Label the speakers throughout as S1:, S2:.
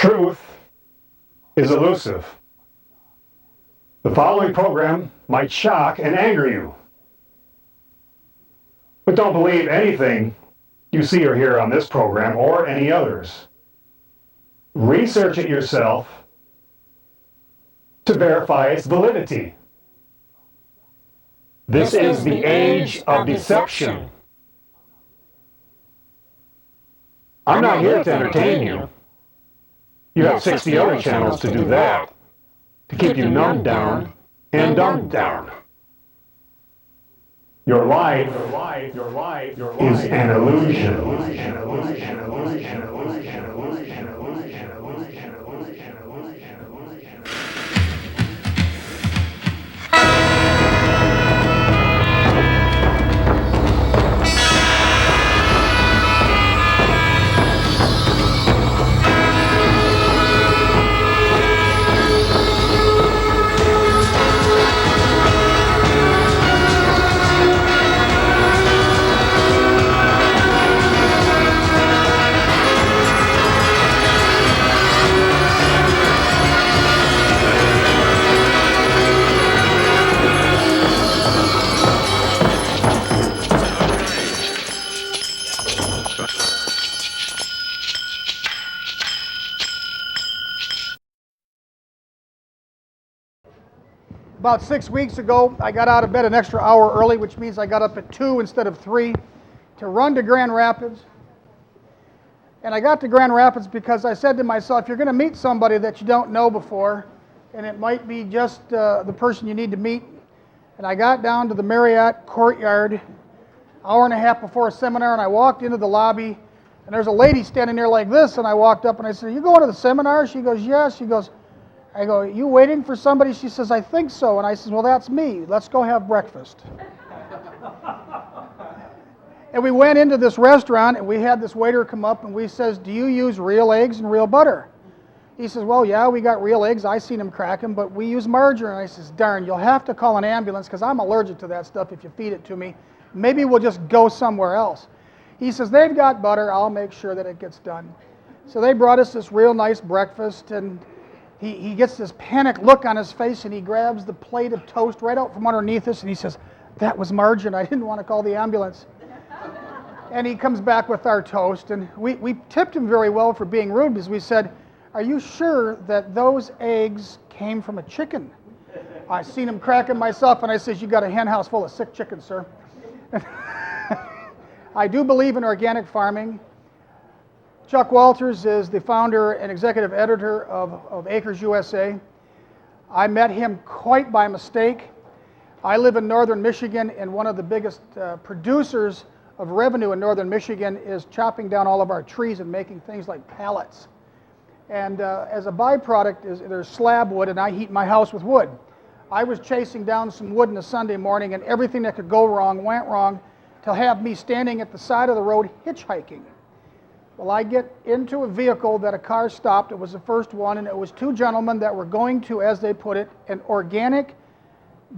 S1: Truth is elusive. The following program might shock and anger you. But don't believe anything you see or hear on this program or any others. Research it yourself to verify its validity. This is the age of deception. I'm not here to entertain you. You have 60 other channels to do that, to keep you numbed down and dumbed down. Your life is an illusion.
S2: About 6 weeks ago, I got out of bed an extra hour early, which means I got up at 2 instead of 3 to run to Grand Rapids. And I got to Grand Rapids because I said to myself, you're going to meet somebody that you don't know before, and it might be just the person you need to meet. And I got down to the Marriott courtyard, hour and a half before a seminar, and I walked into the lobby, and there's a lady standing there like this, and I walked up and I said, are you going to the seminar? She goes, yes. She goes, I go, you waiting for somebody? She says, I think so. And I says, well, that's me. Let's go have breakfast. And we went into this restaurant, and we had this waiter come up, and we says, do you use real eggs and real butter? He says, well, yeah, we got real eggs. I seen them crack them, but we use margarine. I says, darn, you'll have to call an ambulance because I'm allergic to that stuff if you feed it to me. Maybe we'll just go somewhere else. He says, they've got butter. I'll make sure that it gets done. So they brought us this real nice breakfast, and he gets this panicked look on his face, and he grabs the plate of toast right out from underneath us, and he says, that was margarine. I didn't want to call the ambulance. And he comes back with our toast, and we tipped him very well for being rude because we said, are you sure that those eggs came from a chicken? I seen him cracking myself, and I says, you got a hen house full of sick chickens, sir. I do believe in organic farming. Chuck Walters is the founder and executive editor of Acres USA. I met him quite by mistake. I live in northern Michigan, and one of the biggest producers of revenue in northern Michigan is chopping down all of our trees and making things like pallets. And as a byproduct, there's slab wood, and I heat my house with wood. I was chasing down some wood on a Sunday morning, and everything that could go wrong went wrong to have me standing at the side of the road hitchhiking. Well, I get into a vehicle that a car stopped. It was the first one, and it was two gentlemen that were going to, as they put it, an organic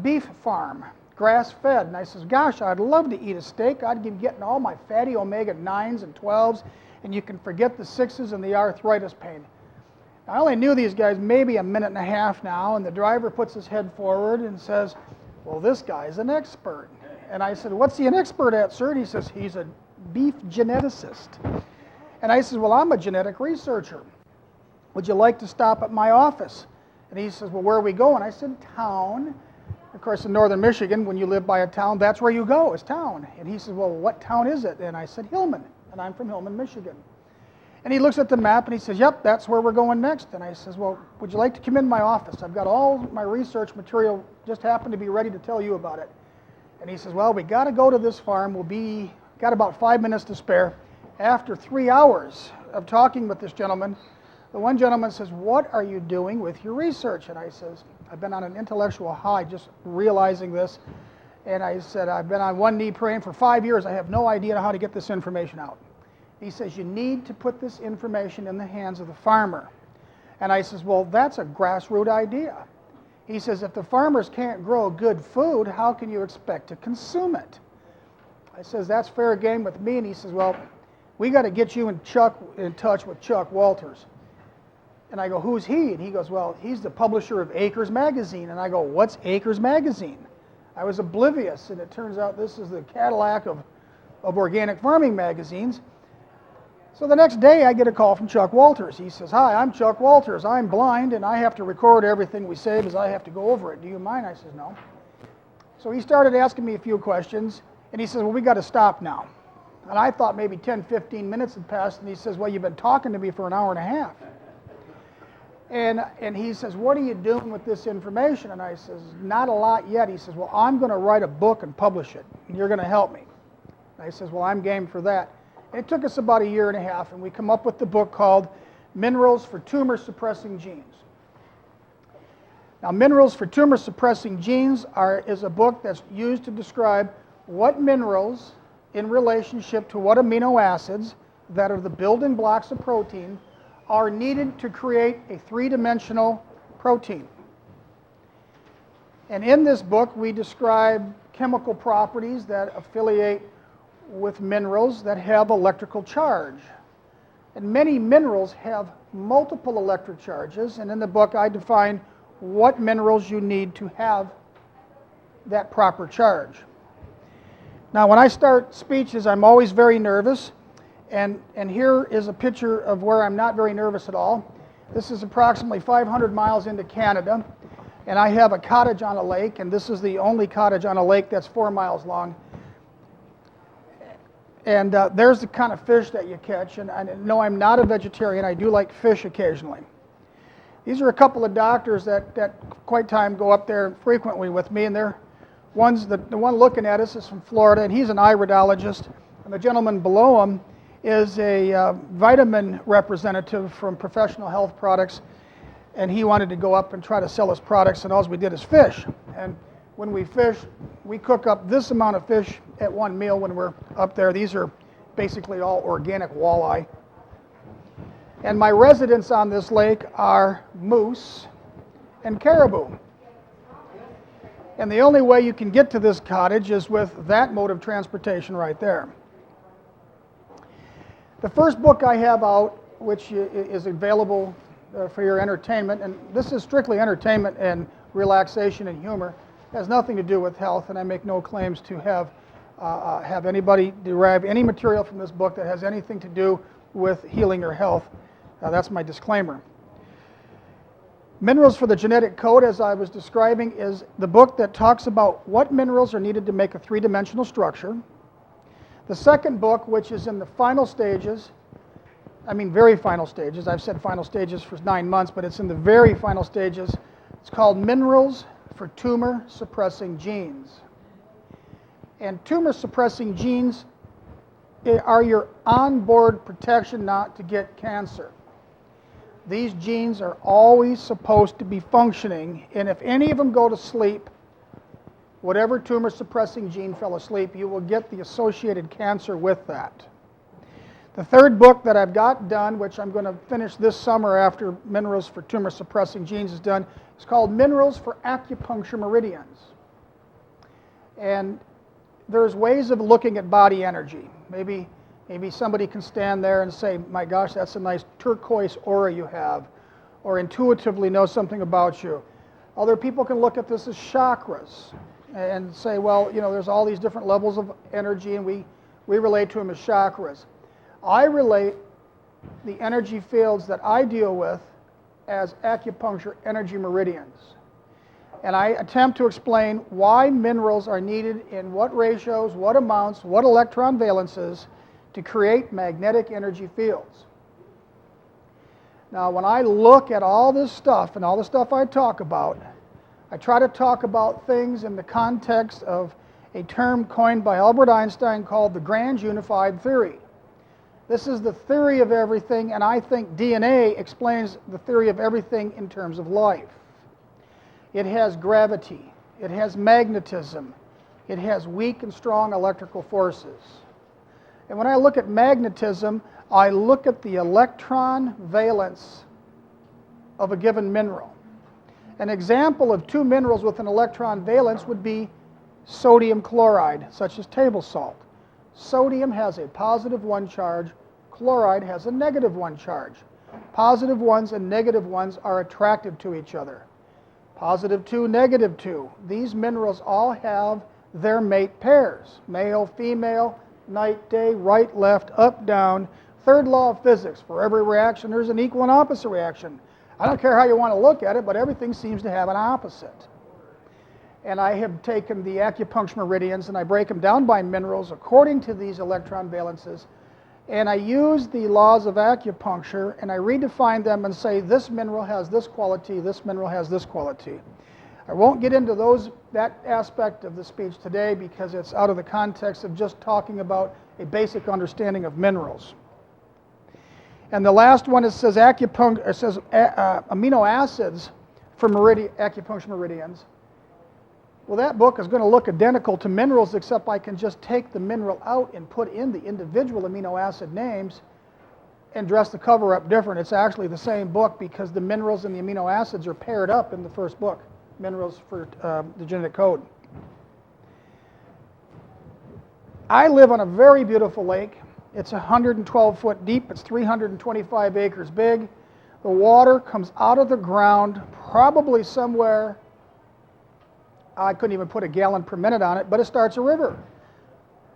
S2: beef farm, grass-fed. And I says, gosh, I'd love to eat a steak. I'd be getting all my fatty omega-9s and 12s, and you can forget the 6s and the arthritis pain. I only knew these guys maybe a minute and a half now, and the driver puts his head forward and says, well, this guy's an expert. And I said, what's he an expert at, sir? And he says, he's a beef geneticist. And I said, well, I'm a genetic researcher. Would you like to stop at my office? And he says, well, where are we going? I said, town. Of course, in northern Michigan, when you live by a town, that's where you go, is town. And he says, well, what town is it? And I said, Hillman. And I'm from Hillman, Michigan. And he looks at the map and he says, yep, that's where we're going next. And I says, well, would you like to come in my office? I've got all my research material, just happened to be ready to tell you about it. And he says, well, we got to go to this farm. Got about 5 minutes to spare. After 3 hours of talking with this gentleman, the one gentleman says, what are you doing with your research? And I says, I've been on an intellectual high just realizing this. And I said, I've been on one knee praying for 5 years. I have no idea how to get this information out. He says, you need to put this information in the hands of the farmer. And I says, well, that's a grassroots idea. He says, if the farmers can't grow good food, how can you expect to consume it? I says, that's fair game with me. And he says, well, we got to get you and Chuck in touch with Chuck Walters. And I go, who's he? And he goes, well, he's the publisher of Acres Magazine. And I go, what's Acres Magazine? I was oblivious, and it turns out this is the Cadillac of organic farming magazines. So the next day I get a call from Chuck Walters. He says, hi, I'm Chuck Walters. I'm blind, and I have to record everything we say because I have to go over it. Do you mind? I says, no. So he started asking me a few questions, and he says, well, we got to stop now. And I thought maybe 10, 15 minutes had passed, and he says, well, you've been talking to me for an hour and a half. And he says, what are you doing with this information? And I says, not a lot yet. He says, well, I'm going to write a book and publish it, and you're going to help me. And I says, well, I'm game for that. And it took us about a year and a half, and we come up with the book called Minerals for Tumor-Suppressing Genes. Now, Minerals for Tumor-Suppressing Genes is a book that's used to describe what minerals in relationship to what amino acids that are the building blocks of protein are needed to create a three-dimensional protein. And in this book, we describe chemical properties that affiliate with minerals that have electrical charge. And many minerals have multiple electric charges, and in the book I define what minerals you need to have that proper charge. Now, when I start speeches, I'm always very nervous. And here is a picture of where I'm not very nervous at all. This is approximately 500 miles into Canada, and I have a cottage on a lake, and this is the only cottage on a lake that's 4 miles long. And there's the kind of fish that you catch, and I know I'm not a vegetarian. I do like fish occasionally. These are a couple of doctors that quite time go up there frequently with me, and the one looking at us is from Florida, and he's an iridologist, and the gentleman below him is a vitamin representative from Professional Health Products, and he wanted to go up and try to sell his products, and all we did is fish. And when we fish, we cook up this amount of fish at one meal when we're up there. These are basically all organic walleye. And my residents on this lake are moose and caribou. And the only way you can get to this cottage is with that mode of transportation right there. The first book I have out, which is available for your entertainment, and this is strictly entertainment and relaxation and humor, has nothing to do with health, and I make no claims to have anybody derive any material from this book that has anything to do with healing or health. That's my disclaimer. Minerals for the Genetic Code, as I was describing, is the book that talks about what minerals are needed to make a three-dimensional structure. The second book, which is in the final stages, very final stages. I've said final stages for 9 months, but it's in the very final stages. It's called Minerals for Tumor-Suppressing Genes. And tumor-suppressing genes are your onboard protection not to get cancer. These genes are always supposed to be functioning, and if any of them go to sleep, whatever tumor-suppressing gene fell asleep, you will get the associated cancer with that. The third book that I've got done, which I'm going to finish this summer after Minerals for Tumor-Suppressing Genes is done, is called Minerals for Acupuncture Meridians. And there's ways of looking at body energy. Maybe somebody can stand there and say, my gosh, that's a nice turquoise aura you have, or intuitively know something about you. Other people can look at this as chakras and say, well, there's all these different levels of energy, and we relate to them as chakras. I relate the energy fields that I deal with as acupuncture energy meridians. And I attempt to explain why minerals are needed in what ratios, what amounts, what electron valences to create magnetic energy fields. Now, when I look at all this stuff and all the stuff I talk about, I try to talk about things in the context of a term coined by Albert Einstein called the Grand Unified Theory. This is the theory of everything, and I think DNA explains the theory of everything in terms of life. It has gravity, it has magnetism, it has weak and strong electrical forces. And when I look at magnetism, I look at the electron valence of a given mineral. An example of two minerals with an electron valence would be sodium chloride, such as table salt. Sodium has a positive 1 charge, chloride has a negative 1 charge. positive ones and negative ones are attractive to each other. Positive 2, negative 2. These minerals all have their mate pairs. Male, female, night, day, right, left, up, down. Third law of physics. For every reaction, there's an equal and opposite reaction. I don't care how you want to look at it, but everything seems to have an opposite. And I have taken the acupuncture meridians and I break them down by minerals according to these electron valences. And I use the laws of acupuncture and I redefine them and say this mineral has this quality, this mineral has this quality. I won't get into that aspect of the speech today because it's out of the context of just talking about a basic understanding of minerals. And the last one, it says amino acids for acupuncture meridians. Well, that book is going to look identical to minerals, except I can just take the mineral out and put in the individual amino acid names and dress the cover up different. It's actually the same book because the minerals and the amino acids are paired up in the first book, Minerals for the Genetic Code. I live on a very beautiful lake. It's 112 foot deep. It's 325 acres big. The water comes out of the ground probably somewhere, I couldn't even put a gallon per minute on it, but it starts a river.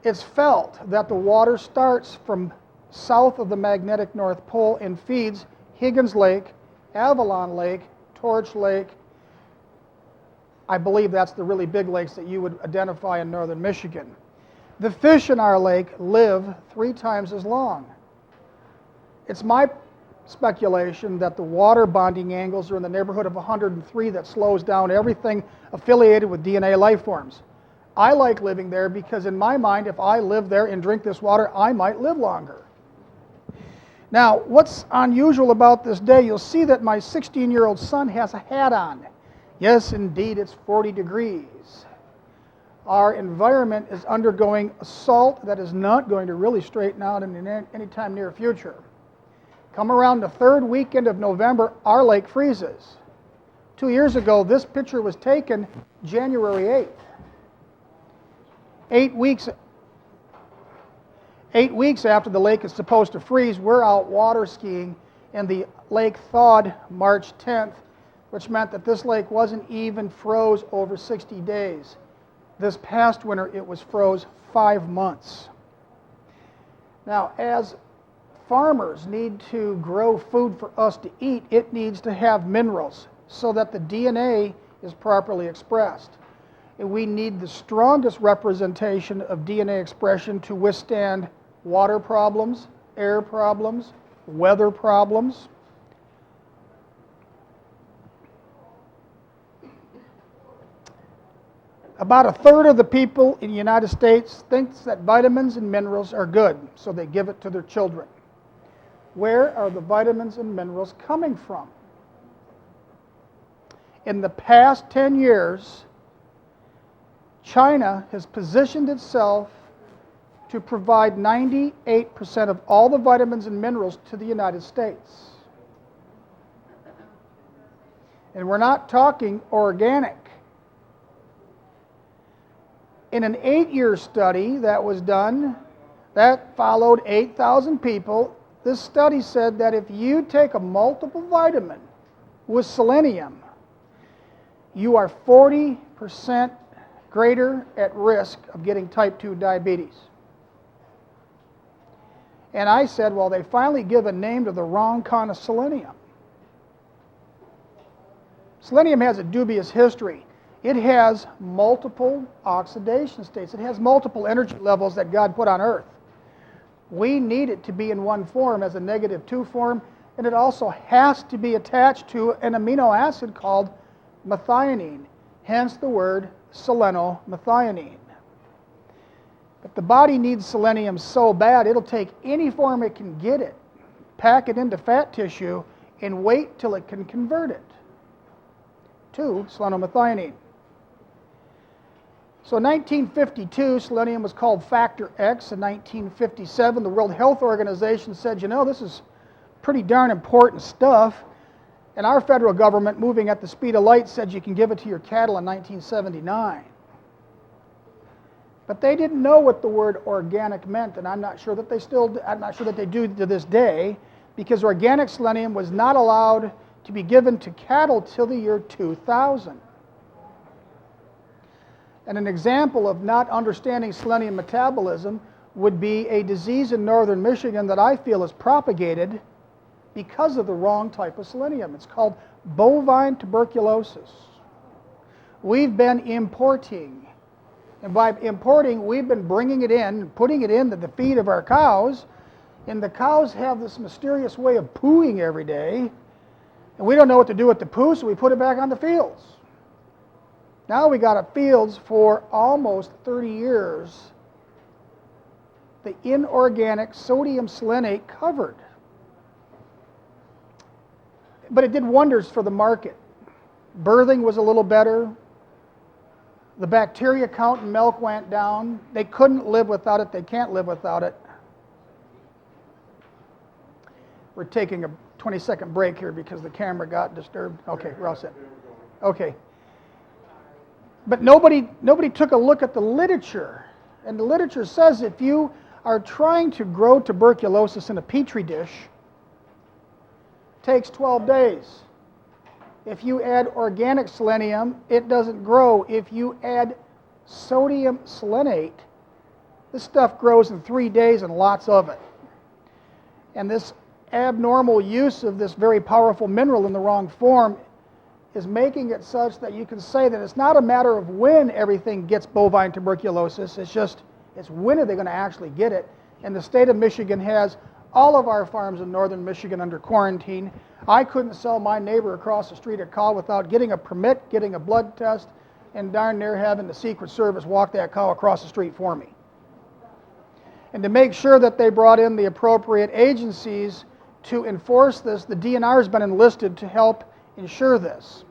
S2: It's felt that the water starts from south of the magnetic North Pole and feeds Higgins Lake, Avalon Lake, Torch Lake. I believe that's the really big lakes that you would identify in northern Michigan. The fish in our lake live 3 times as long. It's my speculation that the water bonding angles are in the neighborhood of 103 that slows down everything affiliated with DNA life forms. I like living there because in my mind, if I live there and drink this water, I might live longer. Now, what's unusual about this day, you'll see that my 16-year-old son has a hat on. Yes, indeed, it's 40 degrees. Our environment is undergoing assault that is not going to really straighten out in any time near future. Come around the 3rd weekend of November, our lake freezes. 2 years ago, this picture was taken January 8th. 8 weeks after the lake is supposed to freeze, we're out water skiing, and the lake thawed March 10th, which meant that this lake wasn't even froze over 60 days. This past winter, it was froze 5 months. Now, as farmers need to grow food for us to eat, it needs to have minerals so that the DNA is properly expressed. And we need the strongest representation of DNA expression to withstand water problems, air problems, weather problems. About 1/3 of the people in the United States thinks that vitamins and minerals are good, so they give it to their children. Where are the vitamins and minerals coming from? In the past 10 years, China has positioned itself to provide 98% of all the vitamins and minerals to the United States. And we're not talking organic. In an 8-year study that was done, that followed 8,000 people, this study said that if you take a multiple vitamin with selenium, you are 40% greater at risk of getting type 2 diabetes. And I said, well, they finally give a name to the wrong kind of selenium. Selenium has a dubious history. It has multiple oxidation states. It has multiple energy levels that God put on Earth. We need it to be in one form as a -2 form, and it also has to be attached to an amino acid called methionine, hence the word selenomethionine. But the body needs selenium so bad, it'll take any form it can get it, pack it into fat tissue, and wait till it can convert it to selenomethionine. So in 1952, selenium was called factor X. In 1957, the World Health Organization said, you know, this is pretty darn important stuff. And our federal government, moving at the speed of light, said you can give it to your cattle in 1979. But they didn't know what the word organic meant, and I'm not sure that they do to this day, because organic selenium was not allowed to be given to cattle till the year 2000. And an example of not understanding selenium metabolism would be a disease in northern Michigan that I feel is propagated because of the wrong type of selenium. It's called bovine tuberculosis. We've been importing, and by importing, we've been bringing it in, putting it into the feed of our cows, and the cows have this mysterious way of pooing every day, and we don't know what to do with the poo, so we put it back on the fields. Now we got at fields for almost 30 years, the inorganic sodium selenate covered. But it did wonders for the market. Birthing was a little better. The bacteria count in milk went down. They couldn't live without it. They can't live without it. We're taking a 20-second break here because the camera got disturbed. Okay, we're all set. Okay. But nobody took a look at the literature. And the literature says if you are trying to grow tuberculosis in a petri dish, it takes 12 days. If you add organic selenium, it doesn't grow. If you add sodium selenate, this stuff grows in 3 days and lots of it. And this abnormal use of this very powerful mineral in the wrong form is making it such that you can say that it's not a matter of when everything gets bovine tuberculosis, it's when are they going to actually get it. And the state of Michigan has all of our farms in northern Michigan under quarantine. I couldn't sell my neighbor across the street a cow without getting a permit, getting a blood test, and darn near having the Secret Service walk that cow across the street for me. And to make sure that they brought in the appropriate agencies to enforce this, the DNR has been enlisted to help ensure this.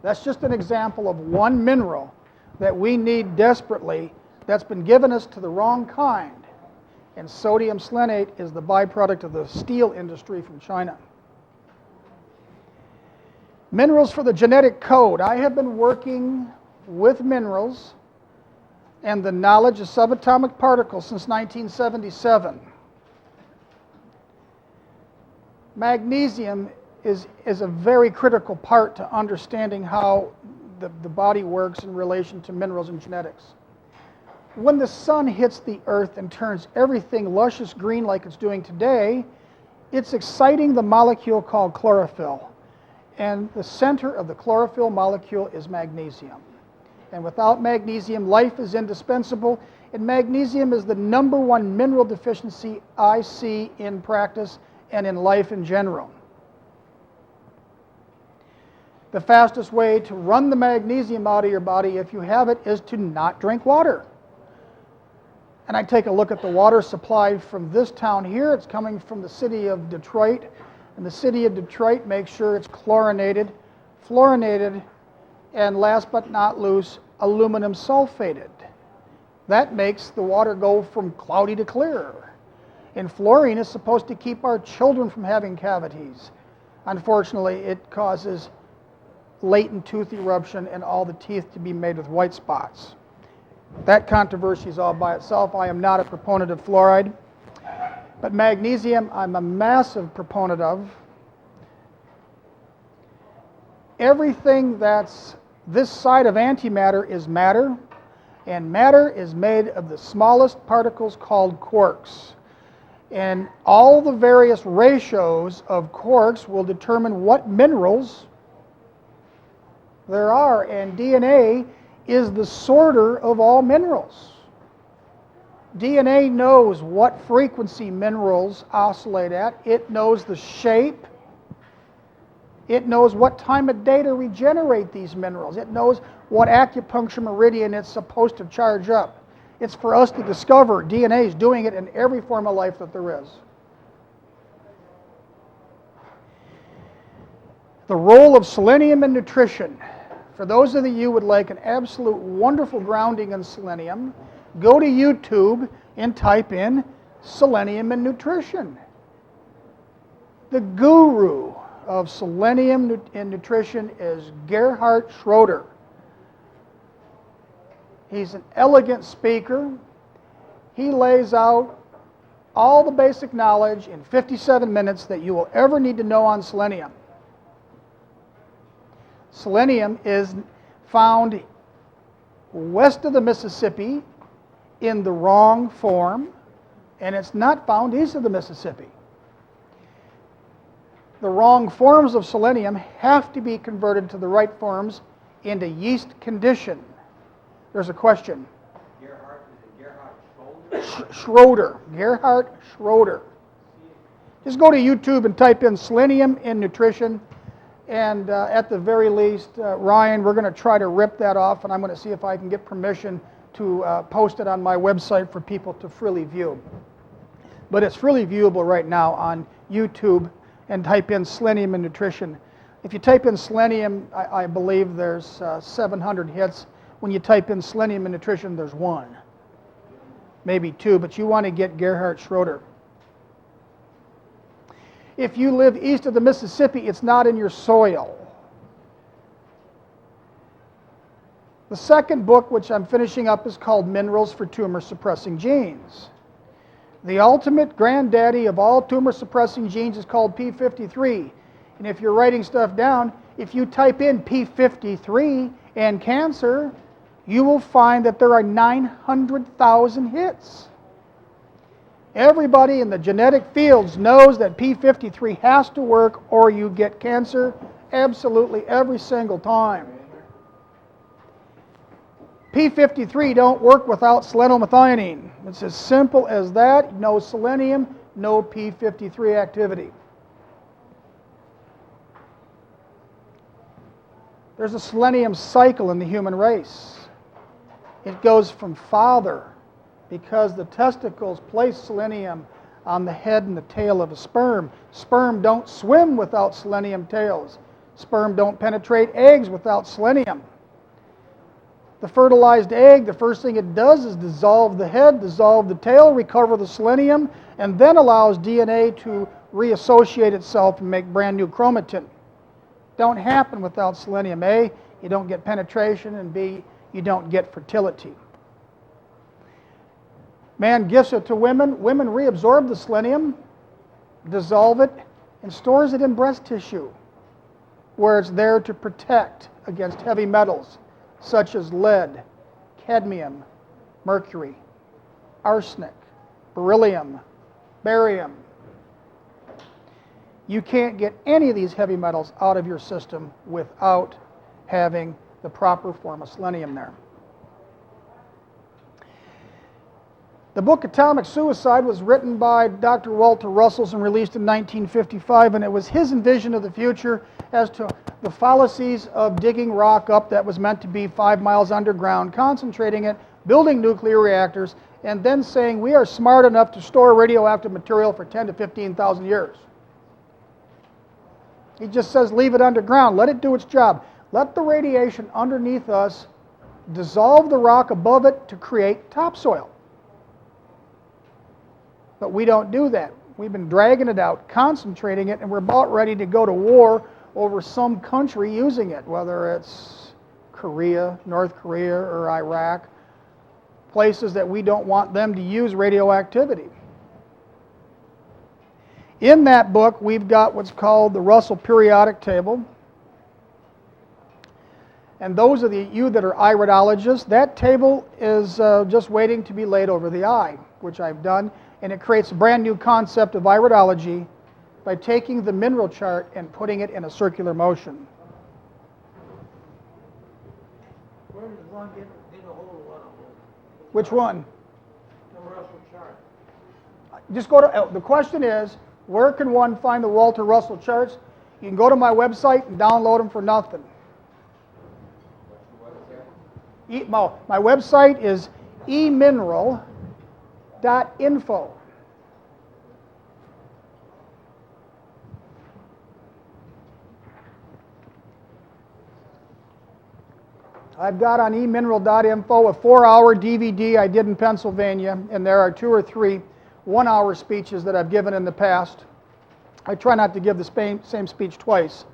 S2: That's just an example of one mineral that we need desperately that's been given us to the wrong kind. And sodium selenate is the byproduct of the steel industry from China. Minerals for the genetic code. I have been working with minerals and the knowledge of subatomic particles since 1977. Magnesium is a very critical part to understanding how the body works in relation to minerals and genetics. When the sun hits the earth and turns everything luscious green like it's doing today, it's exciting the molecule called chlorophyll. And the center of the chlorophyll molecule is magnesium. And without magnesium, life is indispensable. And magnesium is the #1 mineral deficiency I see in practice and in life in general. The fastest way to run the magnesium out of your body, if you have it, is to not drink water. And I take a look at the water supply from this town here. It's coming from the city of Detroit. And the city of Detroit makes sure it's chlorinated, fluorinated, and last but not least, aluminum sulfated. That makes the water go from cloudy to clear. And fluorine is supposed to keep our children from having cavities. Unfortunately, it causes latent tooth eruption and all the teeth to be made with white spots. That controversy is all by itself. I am not a proponent of fluoride. But magnesium, I'm a massive proponent of. Everything that's this side of antimatter is matter, and matter is made of the smallest particles called quarks. And all the various ratios of quarks will determine what minerals there are, and DNA is the sorter of all minerals. DNA knows what frequency minerals oscillate at. It knows the shape. It knows what time of day to regenerate these minerals. It knows what acupuncture meridian it's supposed to charge up. It's for us to discover. DNA is doing it in every form of life that there is. The role of selenium in nutrition. For those of you who would like an absolute wonderful grounding in selenium, go to YouTube and type in selenium and nutrition. The guru of selenium in nutrition is Gerhard Schroeder. He's an elegant speaker. He lays out all the basic knowledge in 57 minutes that you will ever need to know on selenium. Selenium is found west of the Mississippi in the wrong form, and it's not found east of the Mississippi. The wrong forms of selenium have to be converted to the right forms into yeast condition. There's a question. Schroeder. Gerhard Schroeder. Just go to YouTube and type in selenium in nutrition, and at the very least, Ryan, we're going to try to rip that off, and I'm going to see if I can get permission to post it on my website for people to freely view. But it's freely viewable right now on YouTube, and type in selenium in nutrition. If you type in selenium, I believe there's 700 hits. When you type in selenium in nutrition, there's 1. Maybe 2, but you want to get Gerhard Schroeder. If you live east of the Mississippi, it's not in your soil. The second book, which I'm finishing up, is called Minerals for Tumor Suppressing Genes. The ultimate granddaddy of all tumor suppressing genes is called P53. And if you're writing stuff down, if you type in P53 and cancer, you will find that there are 900,000 hits. Everybody in the genetic fields knows that P53 has to work or you get cancer absolutely every single time. P53 don't work without selenomethionine. It's as simple as that. No selenium, no P53 activity. There's a selenium cycle in the human race. It goes from father, because the testicles place selenium on the head and the tail of a sperm. Sperm don't swim without selenium tails. Sperm don't penetrate eggs without selenium. The fertilized egg, the first thing it does is dissolve the head, dissolve the tail, recover the selenium, and then allows DNA to reassociate itself and make brand new chromatin. Don't happen without selenium. A, you don't get penetration, and B, you don't get fertility. Man gives it to women. Women reabsorb the selenium, dissolve it, and stores it in breast tissue, where it's there to protect against heavy metals such as lead, cadmium, mercury, arsenic, beryllium, barium. You can't get any of these heavy metals out of your system without having the proper form of selenium there. The book Atomic Suicide was written by Dr. Walter Russell and released in 1955, and it was his vision of the future as to the fallacies of digging rock up that was meant to be 5 miles underground, concentrating it, building nuclear reactors, and then saying we are smart enough to store radioactive material for 10 to 15,000 years. He just says leave it underground, let it do its job. Let the radiation underneath us dissolve the rock above it to create topsoil. But we don't do that. We've been dragging it out, concentrating it, and we're about ready to go to war over some country using it, whether it's Korea, North Korea, or Iraq, places that we don't want them to use radioactivity. In that book, we've got what's called the Russell Periodic Table. And those of you that are iridologists, that table is just waiting to be laid over the eye, which I've done. And it creates a brand new concept of iridology by taking the mineral chart and putting it in a circular motion.
S3: Where does one get a hold of one of them?
S2: Which one?
S3: The Russell chart.
S2: Just go to, the question is, where can one find the Walter Russell charts? You can go to my website and download them for nothing. My website is emineral.info. I've got on emineral.info a 4-hour DVD I did in Pennsylvania, and there are 2 or 3 1-hour speeches that I've given in the past. I try not to give the same speech twice.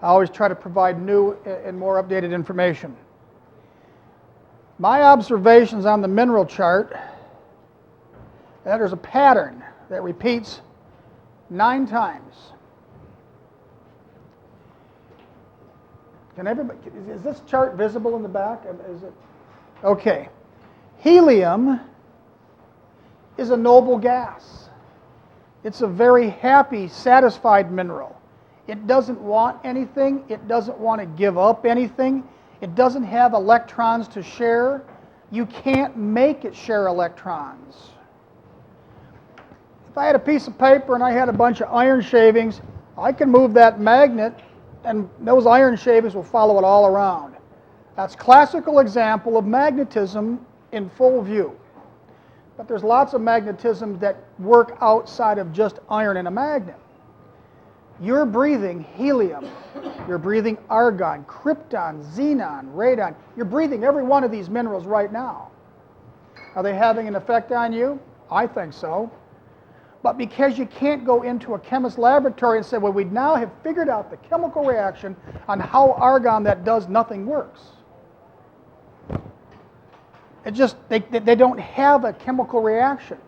S2: I always try to provide new and more updated information. My observations on the mineral chart, that there's a pattern. that repeats 9 times. Can everybody, is this chart visible in the back? Is it? Okay. Helium is a noble gas. It's a very happy, satisfied mineral. It doesn't want anything. It doesn't want to give up anything. It doesn't have electrons to share. You can't make it share electrons. If I had a piece of paper and I had a bunch of iron shavings, I can move that magnet and those iron shavings will follow it all around. That's a classical example of magnetism in full view. But there's lots of magnetism that work outside of just iron and a magnet. You're breathing helium, you're breathing argon, krypton, xenon, radon. You're breathing every one of these minerals right now. Are they having an effect on you? I think so. But because you can't go into a chemist's laboratory and say, well, we now have figured out the chemical reaction on how argon that does nothing works. It just, they don't have a chemical reaction.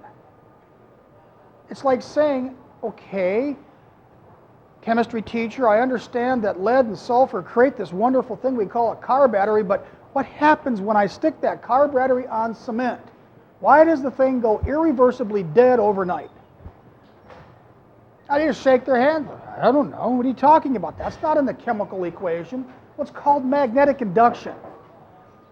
S2: It's like saying, okay, chemistry teacher, I understand that lead and sulfur create this wonderful thing we call a car battery, but what happens when I stick that car battery on cement? Why does the thing go irreversibly dead overnight? I just shake their hand. I don't know. What are you talking about? That's not in the chemical equation. What's called magnetic induction.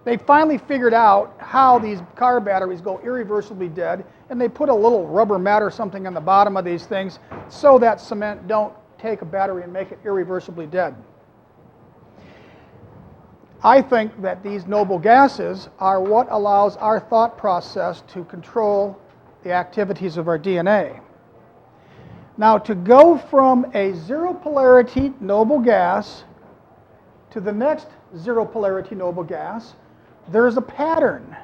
S2: They finally figured out how these car batteries go irreversibly dead, and they put a little rubber mat or something on the bottom of these things so that cement don't take a battery and make it irreversibly dead. I think that these noble gases are what allows our thought process to control the activities of our DNA. Now, to go from a zero polarity noble gas to the next zero polarity noble gas, there's a pattern.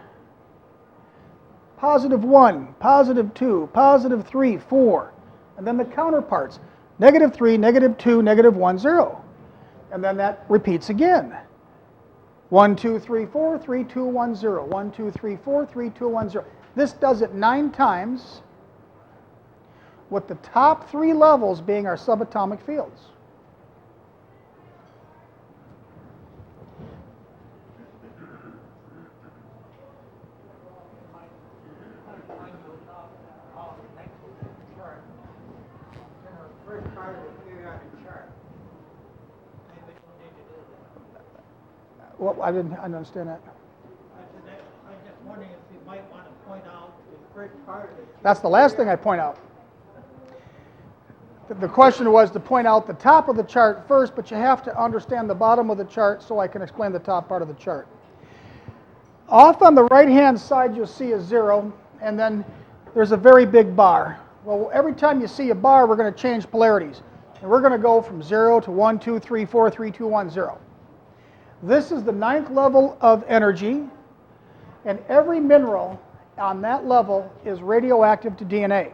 S2: +1, +2, +3, 4, and then the counterparts, -3, -2, -1, 0. And then that repeats again. 1, 2, 3, 4, 3, 2, 1, 0. 1, 2, 3, 4, 3, 2, 1, 0. This does it 9 times, with the top 3 levels being our subatomic fields. Well, I didn't understand that.
S3: I'm just wondering if you might want to point out the first part of it.
S2: That's the last thing I point out. The question was to point out the top of the chart first, but you have to understand the bottom of the chart so I can explain the top part of the chart. Off on the right-hand side, you'll see a 0, and then there's a very big bar. Well, every time you see a bar, we're going to change polarities. And we're going to go from 0 to 1, 2, 3, 4, 3, 2, 1, 0. This is the 9th level of energy, and every mineral on that level is radioactive to DNA.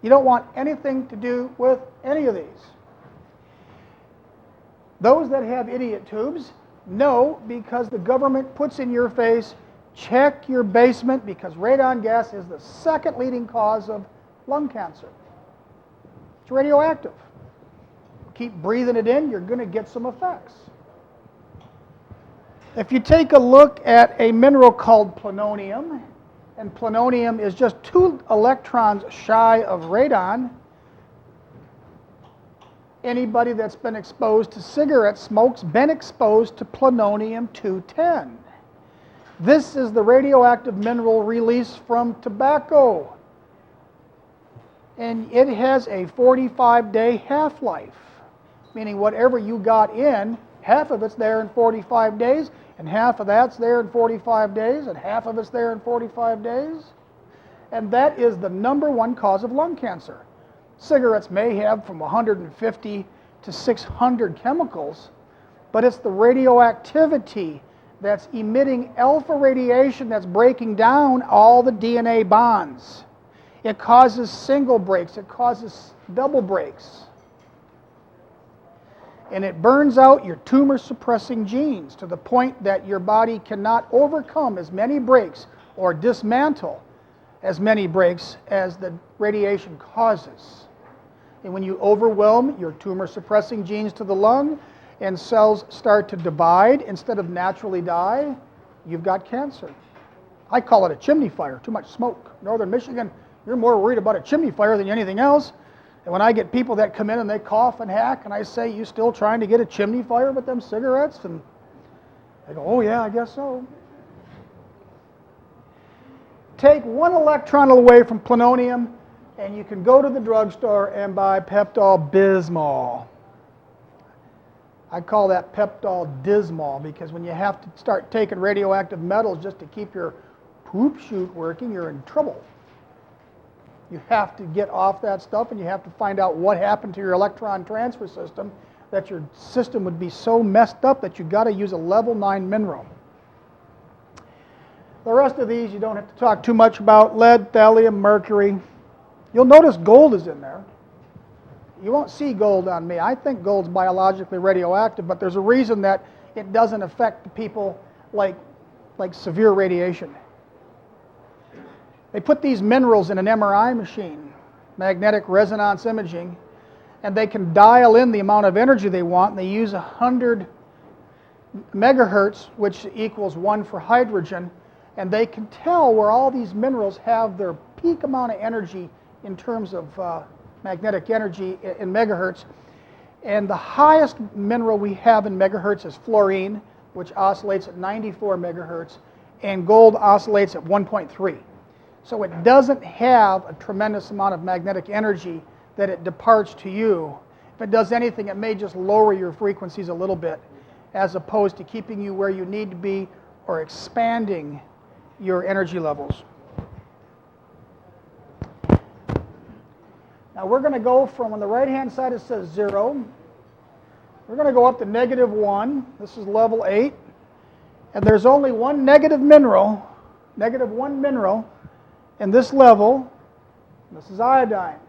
S2: You don't want anything to do with any of these. Those that have idiot tubes know, because the government puts in your face, check your basement, because radon gas is the 2nd leading cause of lung cancer. It's radioactive. Keep breathing it in, you're going to get some effects. If you take a look at a mineral called plutonium, and plutonium is just 2 electrons shy of radon, anybody that's been exposed to cigarette smoke's been exposed to plutonium-210. This is the radioactive mineral released from tobacco, and it has a 45-day half-life, meaning whatever you got in, half of it's there in 45 days, and half of that's there in 45 days, and half of it's there in 45 days. And that is the #1 cause of lung cancer. Cigarettes may have from 150 to 600 chemicals, but it's the radioactivity that's emitting alpha radiation that's breaking down all the DNA bonds. It causes single breaks, it causes double breaks. And it burns out your tumor-suppressing genes to the point that your body cannot overcome as many breaks or dismantle as many breaks as the radiation causes. And when you overwhelm your tumor-suppressing genes to the lung and cells start to divide instead of naturally die, you've got cancer. I call it a chimney fire, too much smoke. Northern Michigan, you're more worried about a chimney fire than anything else. And when I get people that come in and they cough and hack, and I say, you still trying to get a chimney fire with them cigarettes? And they go, oh yeah, I guess so. Take one electron away from polonium, and you can go to the drugstore and buy Pepto-Bismol. I call that Pepto-Dismol because when you have to start taking radioactive metals just to keep your poop chute working, you're in trouble. You have to get off that stuff, and you have to find out what happened to your electron transfer system, that your system would be so messed up that you've got to use a level 9 mineral. The rest of these you don't have to talk too much about. Lead, thallium, mercury. You'll notice gold is in there. You won't see gold on me. I think gold's biologically radioactive, but there's a reason that it doesn't affect people like severe radiation. They put these minerals in an MRI machine, magnetic resonance imaging, and they can dial in the amount of energy they want, and they use 100 megahertz, which equals 1 for hydrogen, and they can tell where all these minerals have their peak amount of energy in terms of magnetic energy in megahertz. And the highest mineral we have in megahertz is fluorine, which oscillates at 94 megahertz, and gold oscillates at 1.3. So it doesn't have a tremendous amount of magnetic energy that it departs to you. If it does anything, it may just lower your frequencies a little bit, as opposed to keeping you where you need to be or expanding your energy levels. Now we're going to go from, on the right-hand side it says 0. We're going to go up to -1. This is level 8. And there's only one negative mineral, -1 mineral, in this level. This is iodine.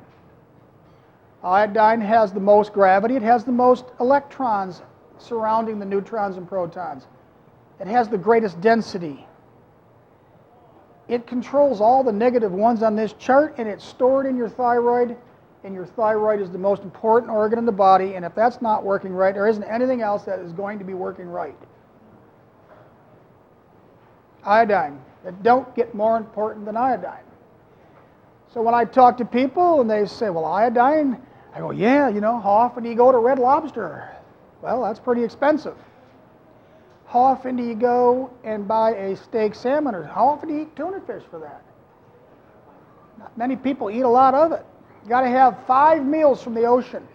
S2: Iodine has the most gravity. It has the most electrons surrounding the neutrons and protons. It has the greatest density. It controls all the negative ones on this chart, and it's stored in your thyroid, and your thyroid is the most important organ in the body, and if that's not working right, there isn't anything else that is going to be working right. Iodine. It don't get more important than iodine. So when I talk to people and they say, well, iodine, I go, yeah, you know, how often do you go to Red Lobster? Well, that's pretty expensive. How often do you go and buy a steak salmon, or how often do you eat tuna fish for that? Not many people eat a lot of it. You got to have 5 meals from the ocean,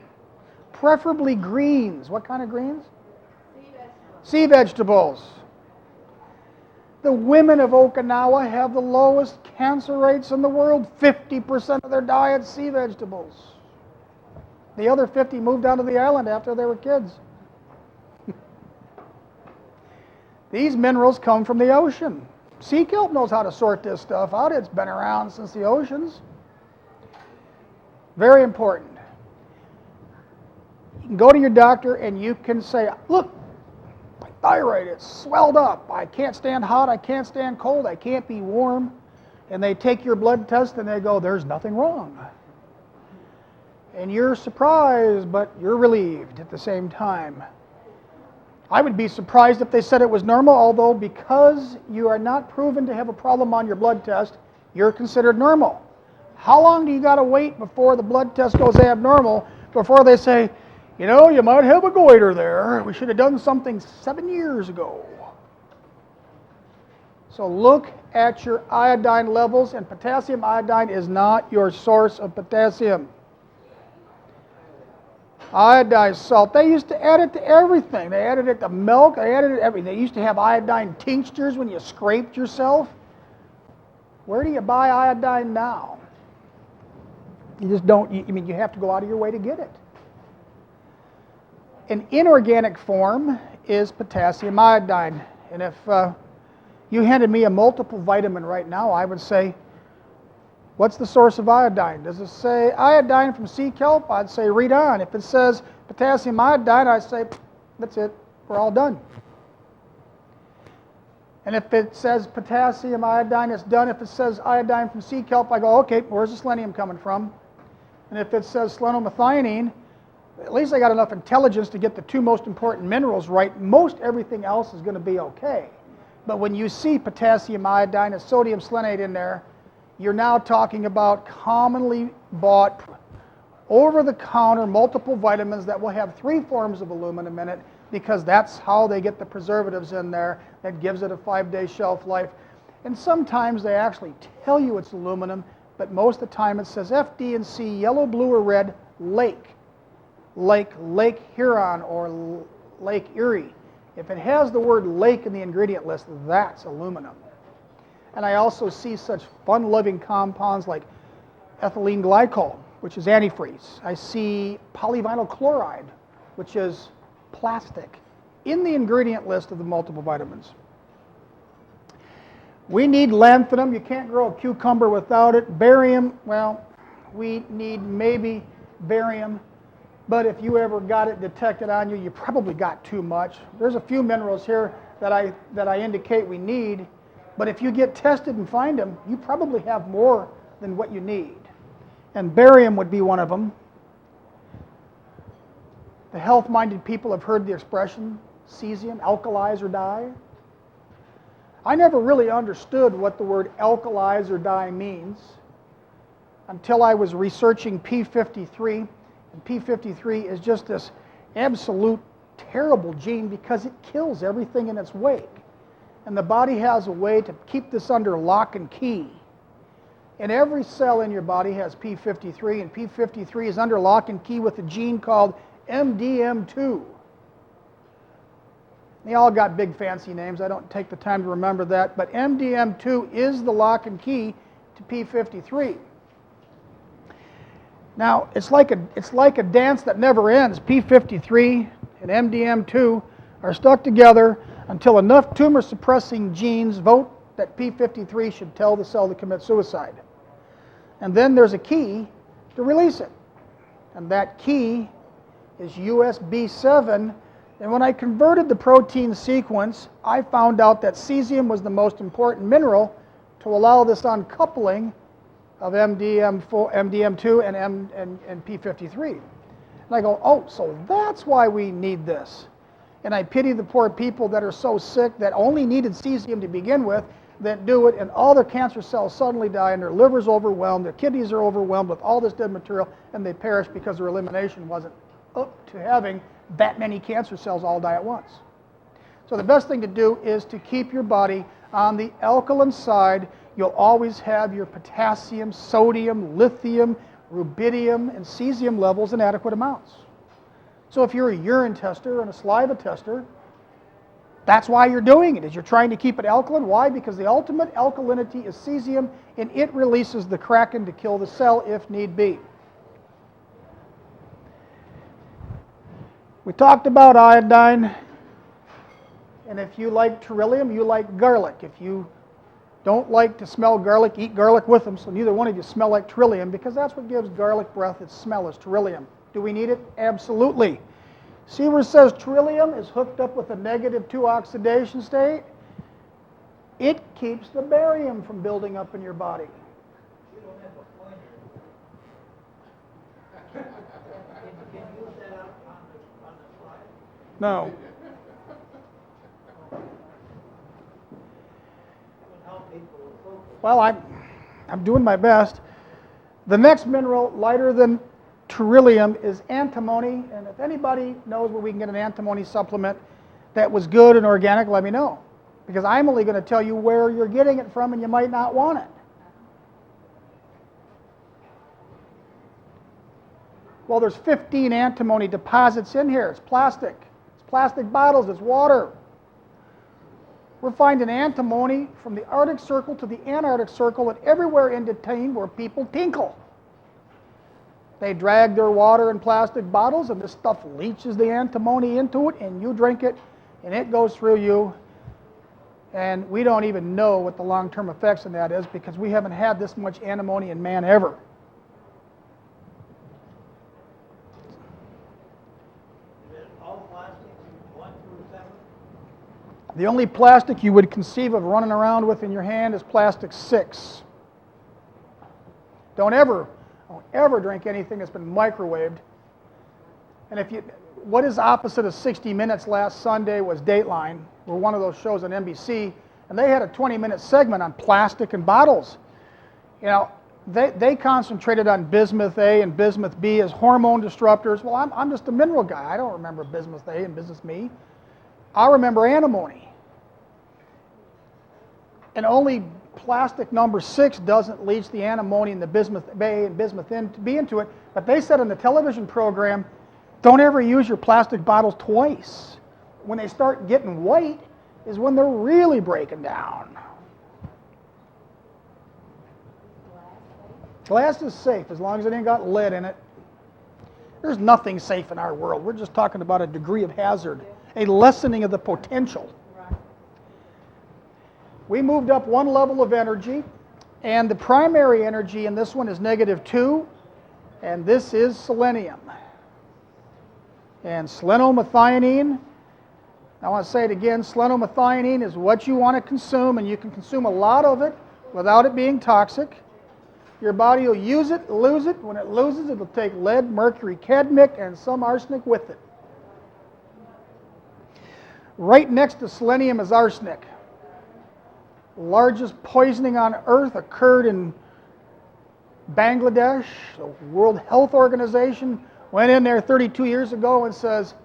S2: preferably greens. What kind of greens? Sea vegetables. The women of Okinawa have the lowest cancer rates in the world. 50% of their diet's sea vegetables. The other 50 moved down to the island after they were kids. These minerals come from the ocean. Sea kelp knows how to sort this stuff out. It's been around since the oceans. Very important. You can go to your doctor and you can say, look, my thyroid is swelled up. I can't stand hot. I can't stand cold. I can't be warm. And they take your blood test and they go, there's nothing wrong. And you're surprised, but you're relieved at the same time. I would be surprised if they said it was normal, although because you are not proven to have a problem on your blood test, you're considered normal. How long do you got to wait before the blood test goes abnormal before they say, you know, you might have a goiter there. We should have done something 7 years ago. So look at your iodine levels, and potassium iodine is not your source of potassium. Iodized salt, they used to add it to everything. They added it to milk, they added it to everything. They used to have iodine tinctures when you scraped yourself. Where do you buy iodine now? You just don't, I mean, you have to go out of your way to get it. An inorganic form is potassium iodine. And if you handed me a multiple vitamin right now, I would say, what's the source of iodine? Does it say iodine from sea kelp? I'd say read on. If it says potassium iodine, I'd say that's it. We're all done. And if it says potassium iodine, it's done. If it says iodine from sea kelp, I go, okay, where's the selenium coming from? And if it says selenomethionine, at least I got enough intelligence to get the two most important minerals right. Most everything else is going to be okay. But when you see potassium iodine and sodium selenate in there, you're now talking about commonly bought, over-the-counter multiple vitamins that will have 3 forms of aluminum in it, because that's how they get the preservatives in there that gives it a 5-day shelf life. And sometimes they actually tell you it's aluminum, but most of the time it says FD and C, yellow, blue, or red, lake. Lake Huron or Lake Erie. If it has the word lake in the ingredient list, that's aluminum. And I also see such fun-loving compounds like ethylene glycol, which is antifreeze. I see polyvinyl chloride, which is plastic, in the ingredient list of the multiple vitamins. We need lanthanum. You can't grow a cucumber without it. Barium, well, we need maybe barium, but if you ever got it detected on you, you probably got too much. There's a few minerals here that I indicate we need, but if you get tested and find them, you probably have more than what you need. And barium would be one of them. The health-minded people have heard the expression, cesium, alkalize or die. I never really understood what the word alkalize or die means until I was researching P53. And P53 is just this absolute terrible gene because it kills everything in its wake. And the body has a way to keep this under lock and key. And every cell in your body has P53, and P53 is under lock and key with a gene called MDM2. They all got big fancy names. I don't take the time to remember that, but MDM2 is the lock and key to P53. Now, it's like a dance that never ends. P53 and MDM2 are stuck together until enough tumor-suppressing genes vote that P53 should tell the cell to commit suicide. And then there's a key to release it. And that key is USB7. And when I converted the protein sequence, I found out that cesium was the most important mineral to allow this uncoupling of MDM2 and P53. And I go, oh, so that's why we need this. And I pity the poor people that are so sick that only needed cesium to begin with, that do it, and all their cancer cells suddenly die, and their liver's overwhelmed, their kidneys are overwhelmed with all this dead material, and they perish because their elimination wasn't up to having that many cancer cells all die at once. So the best thing to do is to keep your body on the alkaline side. You'll always have your potassium, sodium, lithium, rubidium, and cesium levels in adequate amounts. So if you're a urine tester and a saliva tester, that's why you're doing it, is you're trying to keep it alkaline. Why? Because the ultimate alkalinity is cesium, and it releases the kraken to kill the cell if need be. We talked about iodine, and if you like beryllium, you like garlic. If you don't like to smell garlic, eat garlic with them, so neither one of you smell like beryllium, because that's what gives garlic breath its smell, is beryllium. Do we need it? Absolutely. See where it says beryllium is hooked up with a -2 oxidation state? It keeps the barium from building up in your body.
S3: You don't have a pointer. Can you use that up on the slide?
S2: No.
S3: It would help people with focus.
S2: Well, I'm doing my best. The next mineral, lighter than beryllium, is antimony, and if anybody knows where we can get an antimony supplement that was good and organic, let me know, because I'm only going to tell you where you're getting it from, and you might not want it. Well, there's 15 antimony deposits in here. It's plastic. It's plastic bottles. It's water. We're finding antimony from the Arctic Circle to the Antarctic Circle and everywhere in between where people tinkle. They drag their water in plastic bottles, and this stuff leaches the antimony into it, and you drink it, and it goes through you. And we don't even know what the long-term effects of that is, because we haven't had this much antimony in man ever.
S3: Is it all plastics, 1 through 7?
S2: The only plastic you would conceive of running around with in your hand is plastic 6. Don't ever drink anything that's been microwaved. And what is opposite of 60 Minutes last Sunday was Dateline, or one of those shows on NBC, and they had a 20-minute segment on plastic and bottles. You know, they concentrated on bismuth A and bismuth B as hormone disruptors. Well, I'm just a mineral guy. I don't remember bismuth A and bismuth B. I remember antimony. And only plastic number 6 doesn't leach the antimony and the bismuth A and bismuth B into it. But they said in the television program, don't ever use your plastic bottles twice. When they start getting white is when they're really breaking down. Glass is safe as long as it ain't got lead in it. There's nothing safe in our world. We're just talking about a degree of hazard, a lessening of the potential. We moved up one level of energy, and the primary energy in this one is -2, and this is selenium. And selenomethionine, I want to say it again, selenomethionine is what you want to consume, and you can consume a lot of it without it being toxic. Your body will use it, lose it. When it loses, it'll take lead, mercury, cadmium, and some arsenic with it. Right next to selenium is arsenic. The largest poisoning on Earth occurred in Bangladesh. The World Health Organization went in there 32 years ago and says,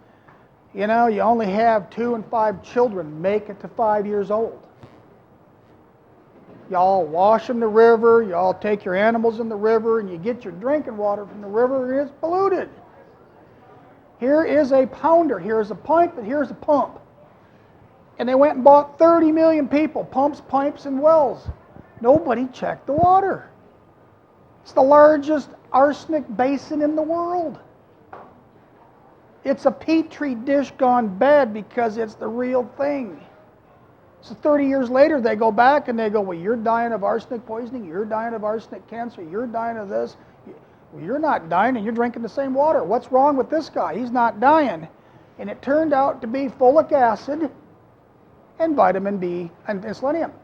S2: you know, you only have 2 and 5 children make it to 5 years old. Y'all wash in the river, y'all take your animals in the river, and you get your drinking water from the river, and it's polluted. Here is a pounder, here's a pint, and here's a pump. And they went and bought 30 million people, pumps, pipes, and wells. Nobody checked the water. It's the largest arsenic basin in the world. It's a petri dish gone bad because it's the real thing. So 30 years later, they go back and they go, well, you're dying of arsenic poisoning, you're dying of arsenic cancer, you're dying of this. Well, you're not dying and you're drinking the same water. What's wrong with this guy? He's not dying. And it turned out to be folic acid and vitamin B and selenium.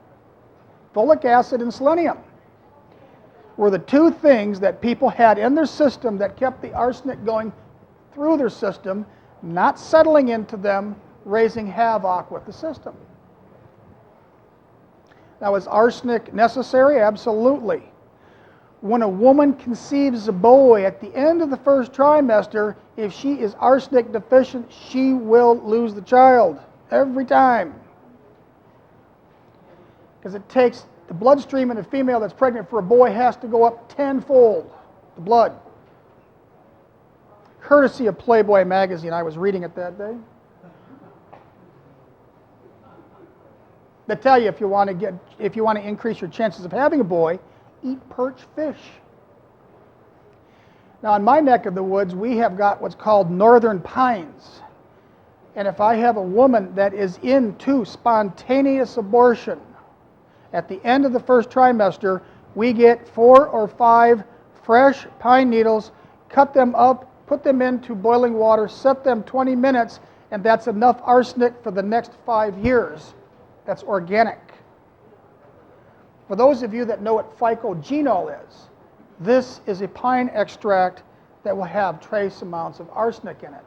S2: Folic acid and selenium were the 2 things that people had in their system that kept the arsenic going through their system, not settling into them, raising havoc with the system. Now, is arsenic necessary? Absolutely. When a woman conceives a boy at the end of the first trimester, if she is arsenic deficient, she will lose the child every time. Because it takes the bloodstream in a female that's pregnant for a boy has to go up 10-fold, the blood. Courtesy of Playboy magazine, I was reading it that day. They tell you if you want to increase your chances of having a boy, eat perch fish. Now in my neck of the woods, we have got what's called northern pines. And if I have a woman that is into spontaneous abortion, at the end of the first trimester, we get 4 or 5 fresh pine needles, cut them up, put them into boiling water, set them 20 minutes, and that's enough arsenic for the next 5 years. That's organic. For those of you that know what phycogenol is, this is a pine extract that will have trace amounts of arsenic in it.